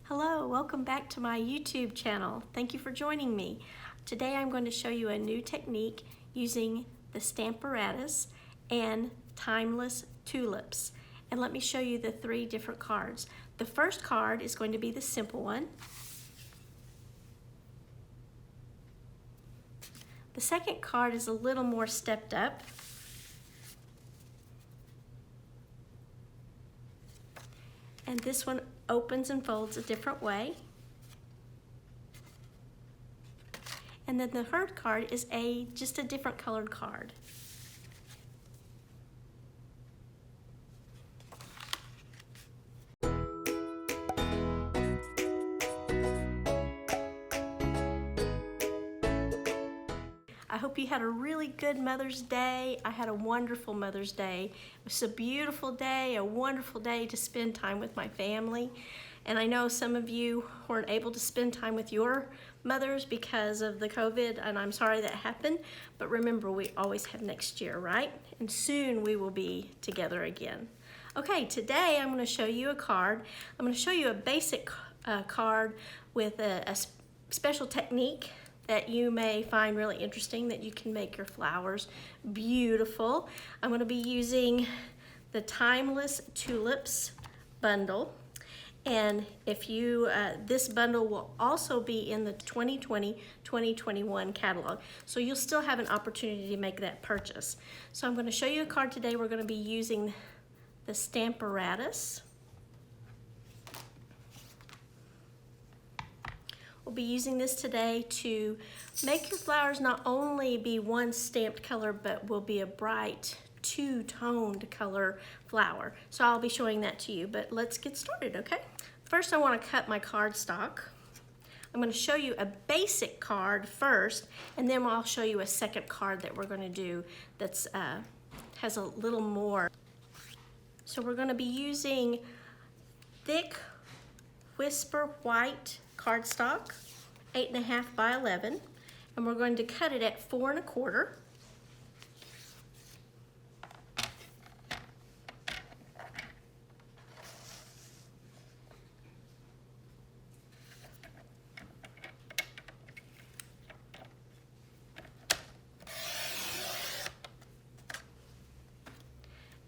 Hello, welcome back to my YouTube channel. Thank you for joining me. Today I'm going to show you a new technique using the Stamparatus and Timeless Tulips. And let me show you the three different cards. The first card is going to be the simple one. The second card is a little more stepped up. And this one opens and folds a different way. And then the third card is just a different colored card. I hope you had a really good Mother's Day. I had a wonderful Mother's Day. It was a beautiful day, a wonderful day to spend time with my family. And I know some of you weren't able to spend time with your mothers because of the COVID, and I'm sorry that happened. But remember, we always have next year, right? And soon we will be together again. Okay, today I'm going to show you a card. I'm going to show you a basic card with a special technique that you may find really interesting, that you can make your flowers beautiful. I'm going to be using the Timeless Tulips bundle. And if you, this bundle will also be in the 2020-2021 catalog. So you'll still have an opportunity to make that purchase. So I'm going to show you a card today. We're going to be using the Stamparatus. We'll be using this today to make your flowers not only be one stamped color, but will be a bright two-toned color flower. So I'll be showing that to you, but let's get started, okay? First, I want to cut my cardstock. I'm going to show you a basic card first, and then I'll show you a second card that we're going to do that's has a little more. So we're going to be using thick Whisper White cardstock, 8.5 by 11, and we're going to cut it at 4 1/4.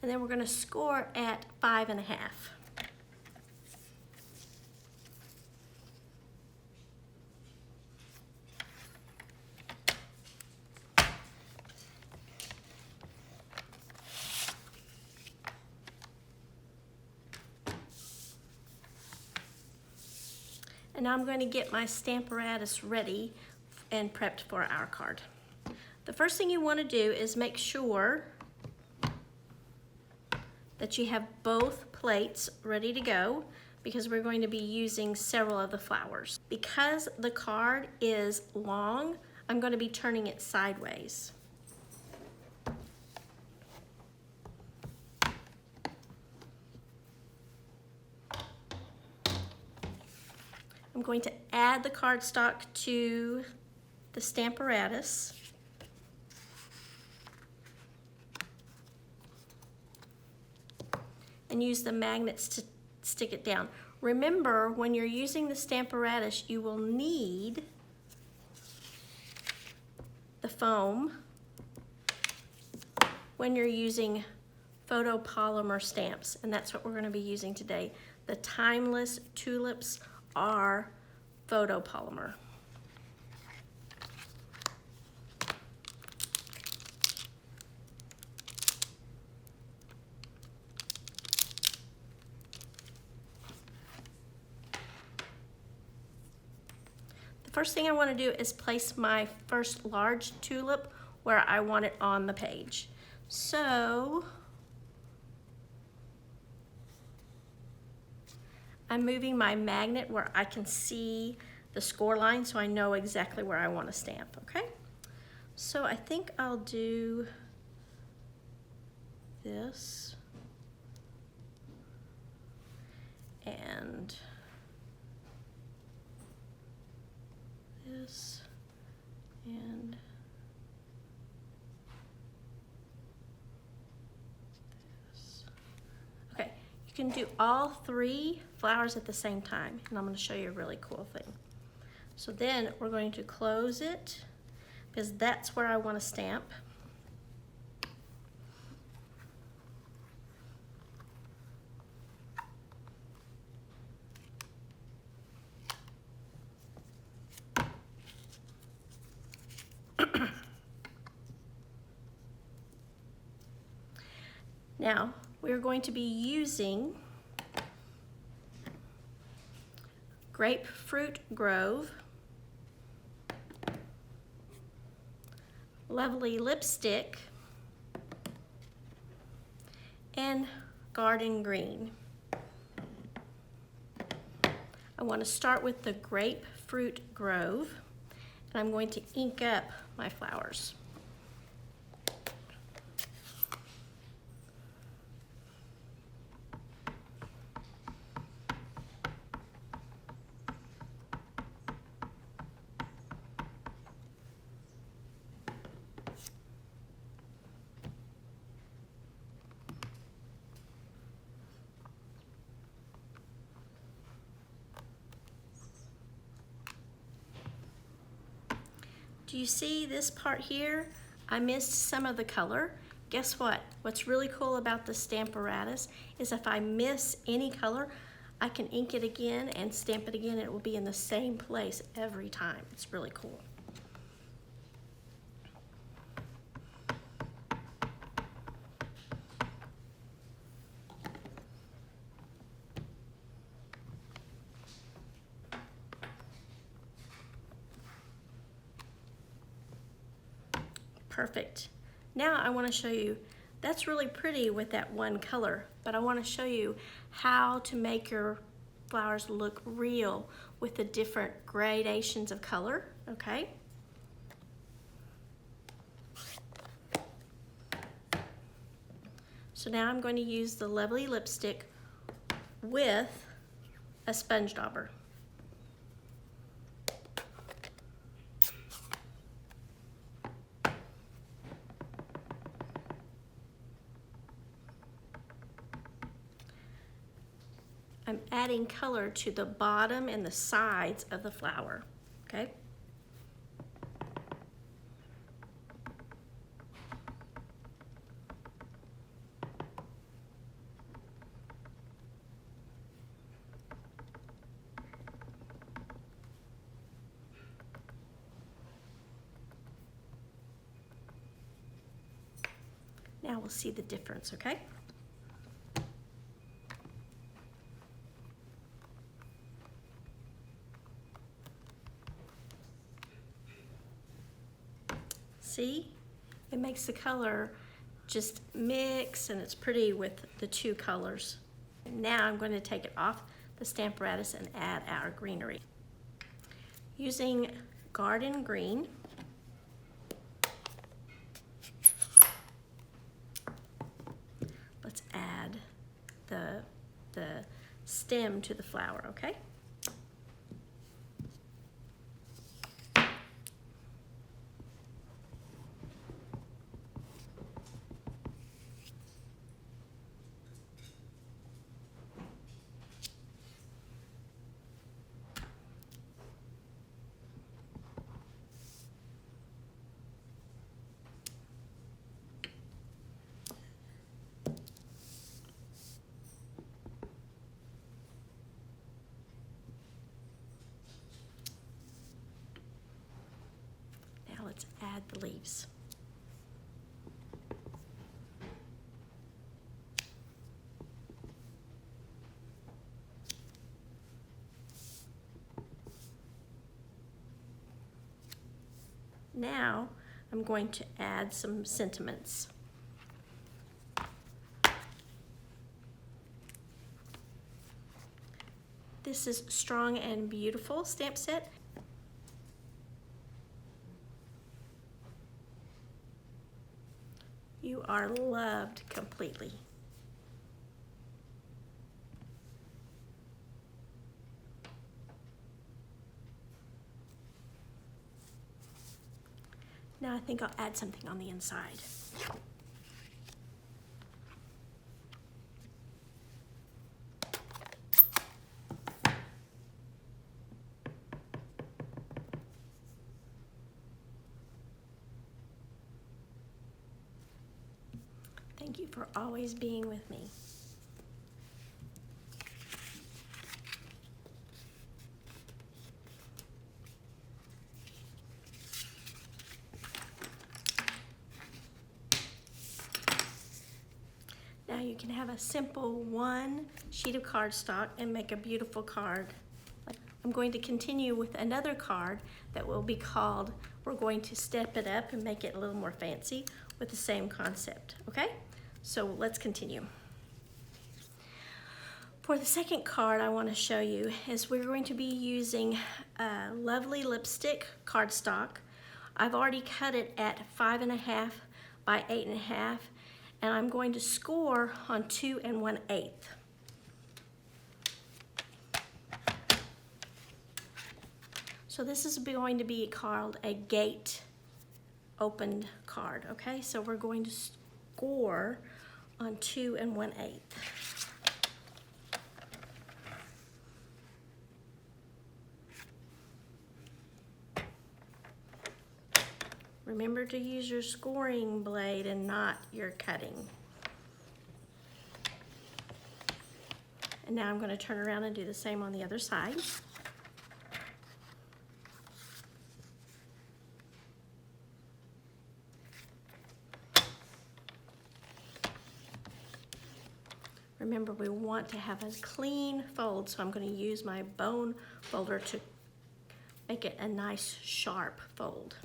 And then we're going to score at 5 1/2. And now I'm going to get my Stamparatus ready and prepped for our card. The first thing you want to do is make sure that you have both plates ready to go, because we're going to be using several of the flowers. Because the card is long, I'm going to be turning it sideways. I'm going to add the cardstock to the Stamparatus. And use the magnets to stick it down. Remember, when you're using the Stamparatus, you will need the foam when you're using photopolymer stamps, and that's what we're going to be using today. The Timeless Tulips are photopolymer. The first thing I want to do is place my first large tulip where I want it on the page. So I'm moving my magnet where I can see the score line, so I know exactly where I want to stamp, okay? So I think I'll do this and this and this. Okay, can do all 3 flowers at the same time, and I'm going to show you a really cool thing. So then we're going to close it because that's where I want to stamp. Now, we're going to be using Grapefruit Grove, Lovely Lipstick, and Garden Green. I want to start with the Grapefruit Grove, and I'm going to ink up my flowers. Do you see this part here? I missed some of the color. Guess what? What's really cool about the Stamparatus is if I miss any color, I can ink it again and stamp it again, and it will be in the same place every time. It's really cool. Perfect. Now I want to show you, that's really pretty with that one color, but I want to show you how to make your flowers look real with the different gradations of color, okay? So now I'm going to use the Lovely Lipstick with a sponge dauber. I'm adding color to the bottom and the sides of the flower, okay? Now we'll see the difference, okay? See? It makes the color just mix, and it's pretty with the 2 colors. Now I'm going to take it off the Stamparatus and add our greenery. Using Garden Green, let's add the stem to the flower, okay? Let's add the leaves. Now I'm going to add some sentiments. This is Strong and Beautiful stamp set. You are loved completely. Now I think I'll add something on the inside. Thank you for always being with me. Now you can have a simple one sheet of cardstock and make a beautiful card. I'm going to continue with another card that will be called, we're going to step it up and make it a little more fancy with the same concept, okay? So let's continue. For the second card I want to show you is we're going to be using a lovely lipstick cardstock. I've already cut it at 5.5 by 8.5, and I'm going to score on 2 1/8. So this is going to be called a gate opened card, okay? So we're going to score on 2 1/8. Remember to use your scoring blade and not your cutting. And now I'm going to turn around and do the same on the other side. Remember, we want to have a clean fold, so I'm going to use my bone folder to make it a nice sharp fold.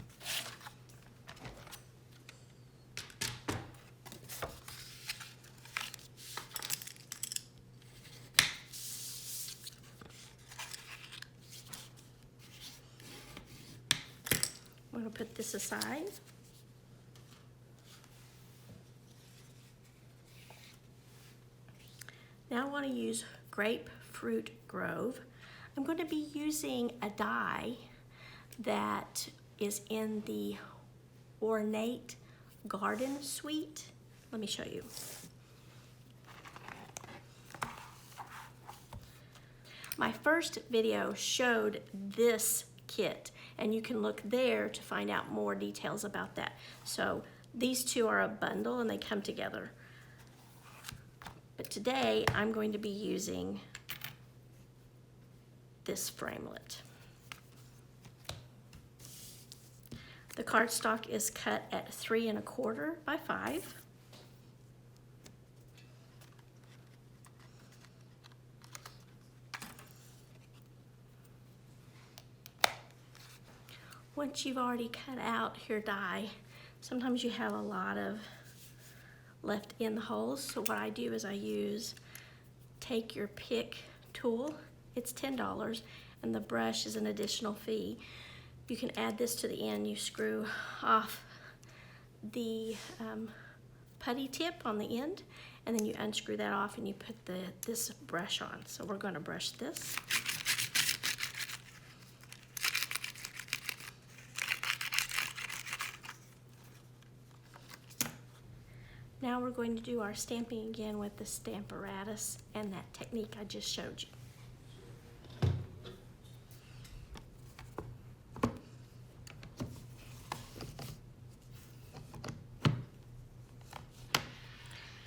I'm going to put this aside. Now I want to use Grapefruit Grove. I'm going to be using a die that is in the Ornate Garden Suite. Let me show you. My first video showed this kit, and you can look there to find out more details about that. So these two are a bundle and they come together. But today I'm going to be using this framelit. The cardstock is cut at 3 1/4 by 5. Once you've already cut out your die, sometimes you have a lot of left in the holes. So what I do is I take your pick tool, it's $10, and the brush is an additional fee. You can add this to the end. You screw off the putty tip on the end, and then you unscrew that off and you put this brush on. So we're going to brush this. Now we're going to do our stamping again with the Stamparatus and that technique I just showed you.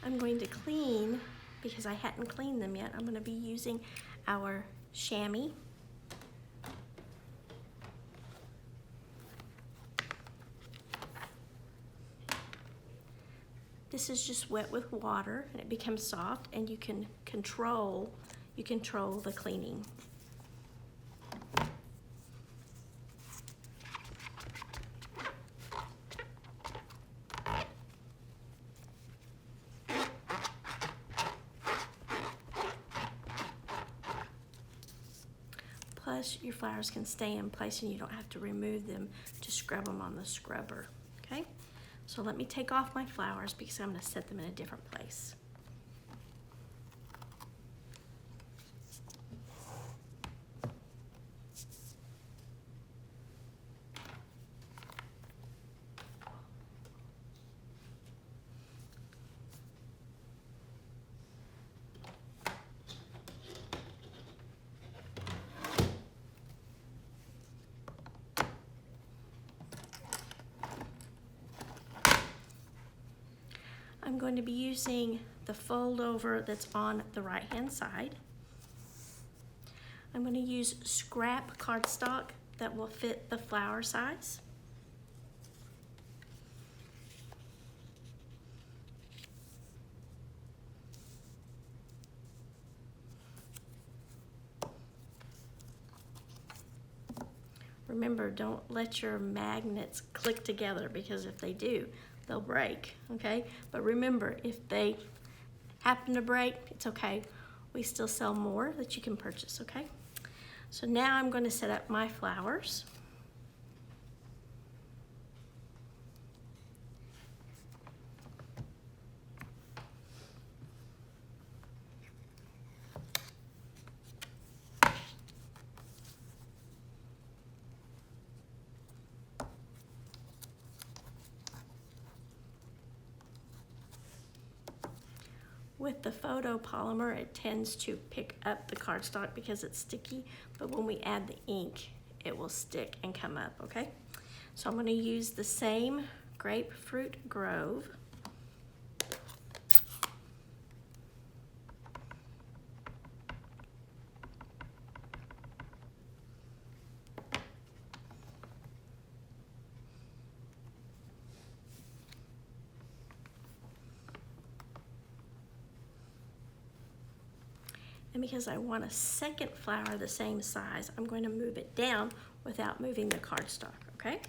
I'm going to clean, because I hadn't cleaned them yet, I'm going to be using our Shammy. This is just wet with water and it becomes soft, and you can control the cleaning. Plus your flowers can stay in place and you don't have to remove them to scrub them on the scrubber, okay? So let me take off my flowers because I'm going to set them in a different place. I'm I'm going to be using the fold over that's on the right hand side. I'm going to use scrap cardstock that will fit the flower size. Remember, don't let your magnets click together, because if they do, they'll break, okay? But remember, if they happen to break, it's okay. We still sell more that you can purchase, okay? So now I'm going to set up my flowers. With the photopolymer, it tends to pick up the cardstock because it's sticky, but when we add the ink, it will stick and come up, okay? So I'm going to use the same Grapefruit Grove. And because I want a second flower the same size, I'm going to move it down without moving the cardstock, okay?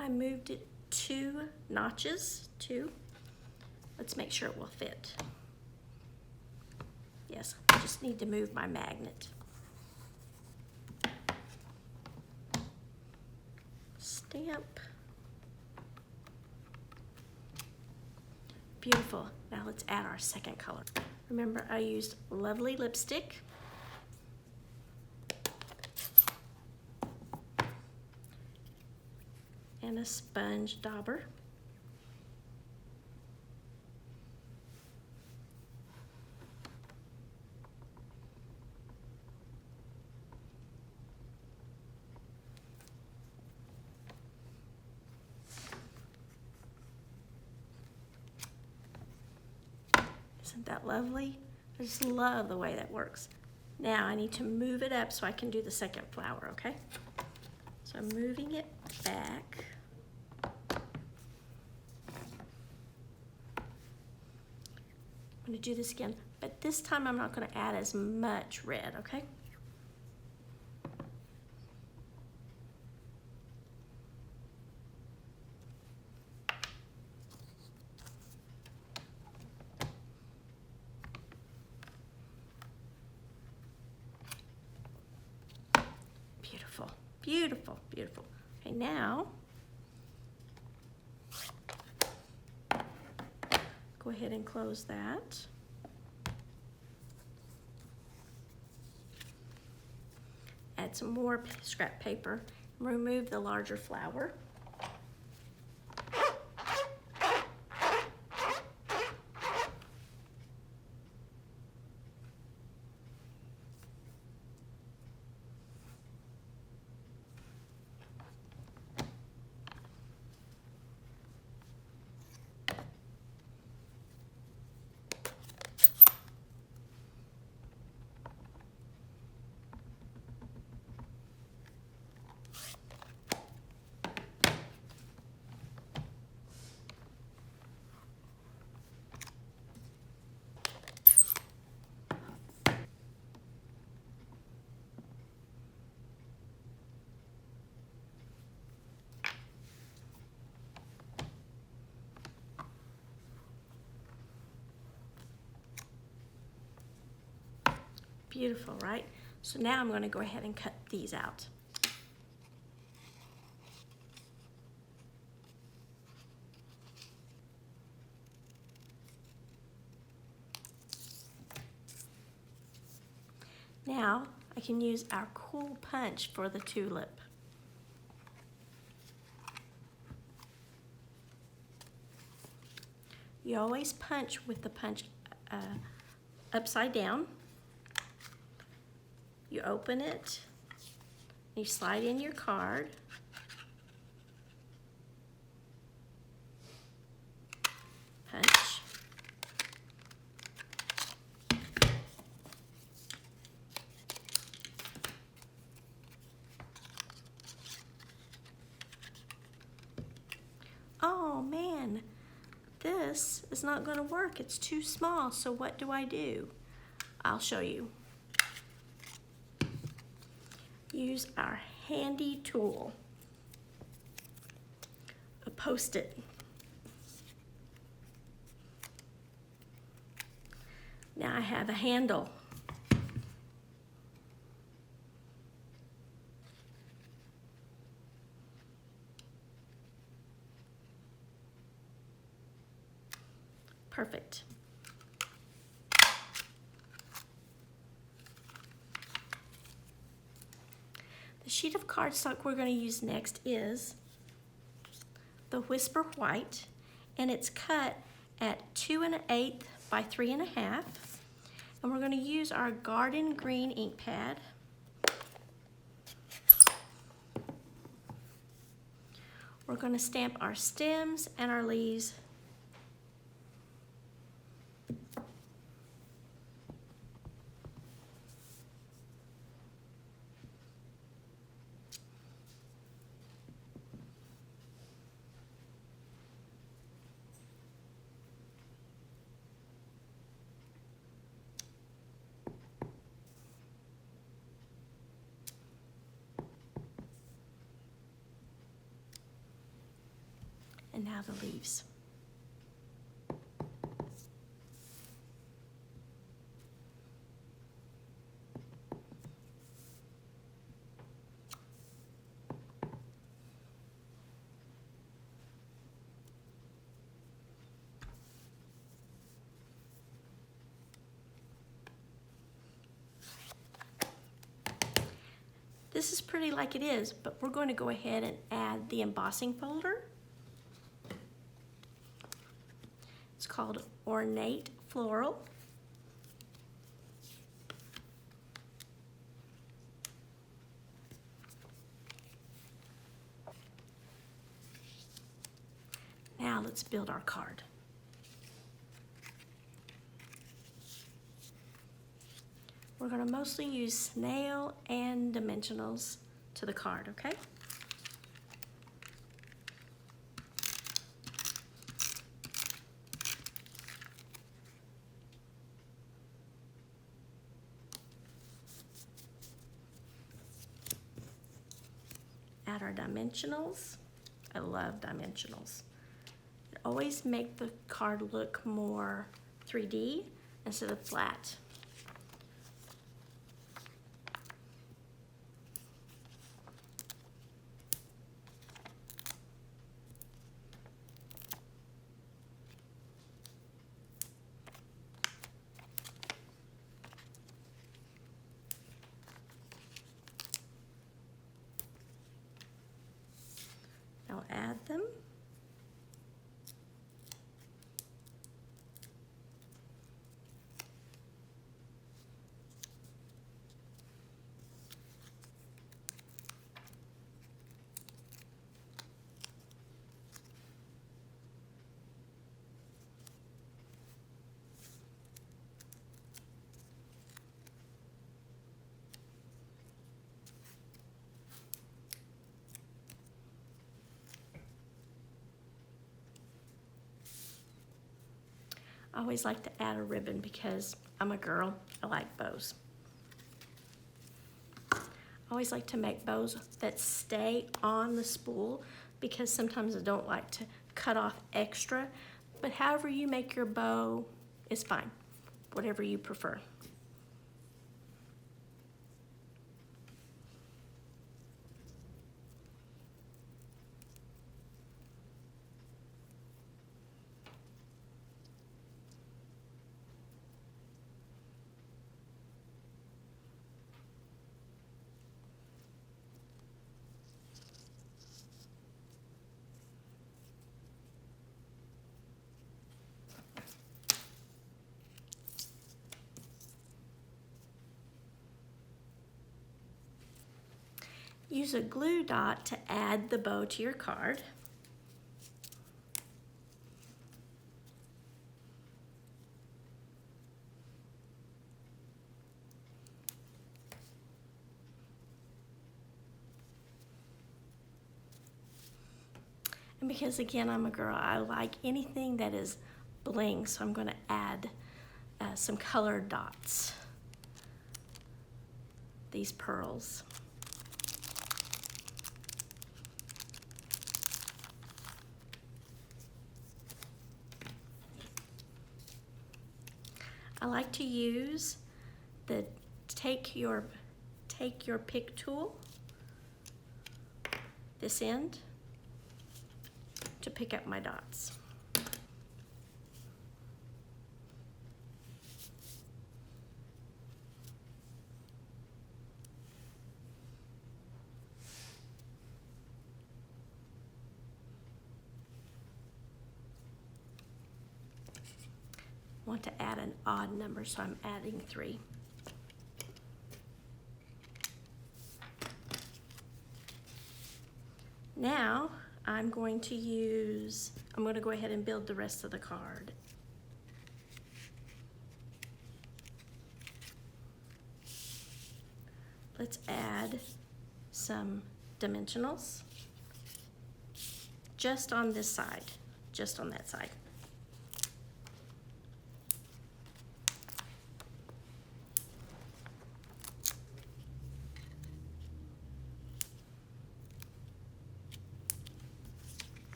I moved it 2 notches, 2. Let's make sure it will fit. Yes, I just need to move my magnet. Stamp. Beautiful. Now let's add our second color. Remember, I used Lovely lipstick. And a sponge dauber. Isn't that lovely? I just love the way that works. Now I need to move it up so I can do the second flower, okay? So I'm moving it back. I'm going to do this again, but this time I'm not going to add as much red, okay? Beautiful, beautiful, beautiful. Okay, now go ahead and close that. Add some more scrap paper. Remove the larger flower. Beautiful, right? So now I'm going to go ahead and cut these out. Now I can use our cool punch for the tulip. You always punch with the punch upside down. You open it, You slide in your card. Punch. Oh man, this is not going to work. It's too small. So what do? I'll show you. Use our handy tool, a Post-it. Now I have a handle. Perfect. The sheet of cardstock we're going to use next is the Whisper White, and it's cut at 2 1/8 by 3 1/2. And we're going to use our garden green ink pad. We're going to stamp our stems and our leaves. And now the leaves. This is pretty like it is, but we're going to go ahead and add the embossing folder. It's called Ornate Floral. Now let's build our card. We're going to mostly use snail and dimensionals to the card, okay? Add our dimensionals. I love dimensionals. It always makes the card look more 3D instead of flat. I'll add them. I always like to add a ribbon because I'm a girl, I like bows. I always like to make bows that stay on the spool because sometimes I don't like to cut off extra, but however you make your bow is fine, whatever you prefer. Use a glue dot to add the bow to your card. And because again, I'm a girl, I like anything that is bling, so I'm going to add some colored dots. These pearls. I like to use the take your pick tool, this end, to pick up my dots. I want to add an odd number, so I'm adding 3. Now I'm going to go ahead and build the rest of the card. Let's add some dimensionals just on this side, just on that side.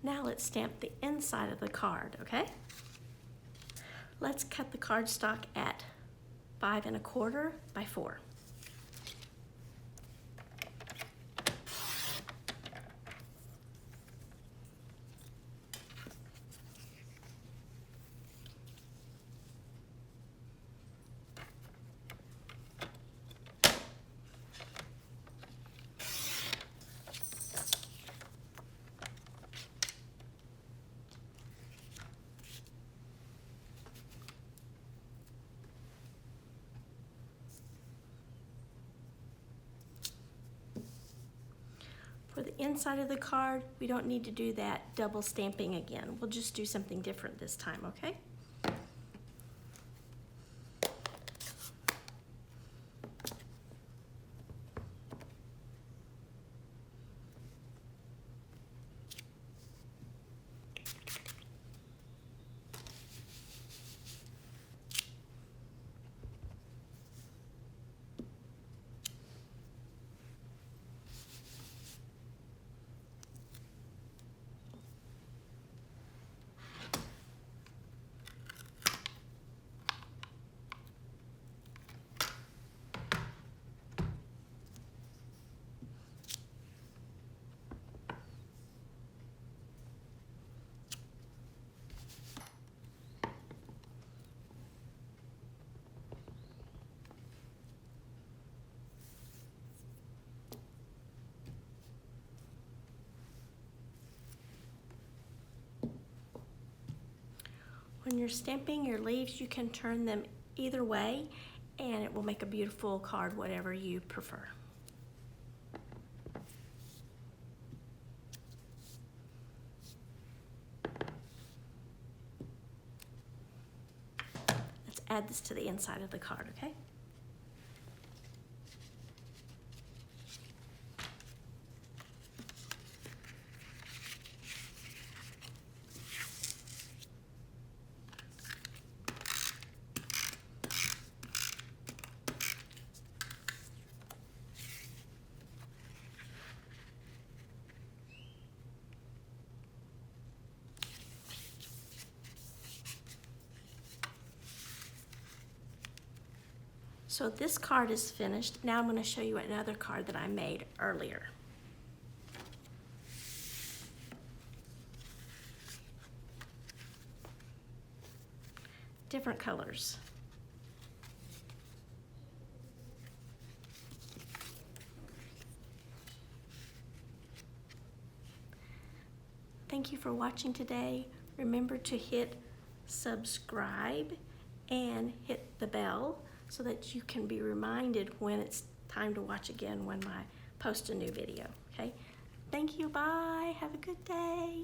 Now let's stamp the inside of the card, okay? Let's cut the cardstock at 5 1/4 by 4. For the inside of the card, we don't need to do that double stamping again. We'll just do something different this time, okay? When you're stamping your leaves, you can turn them either way and it will make a beautiful card, whatever you prefer. Let's add this to the inside of the card, okay? So this card is finished. Now I'm going to show you another card that I made earlier. different colors. Thank you for watching today. Remember to hit subscribe and hit the bell so that you can be reminded when it's time to watch again when I post a new video, okay? Thank you, bye, have a good day.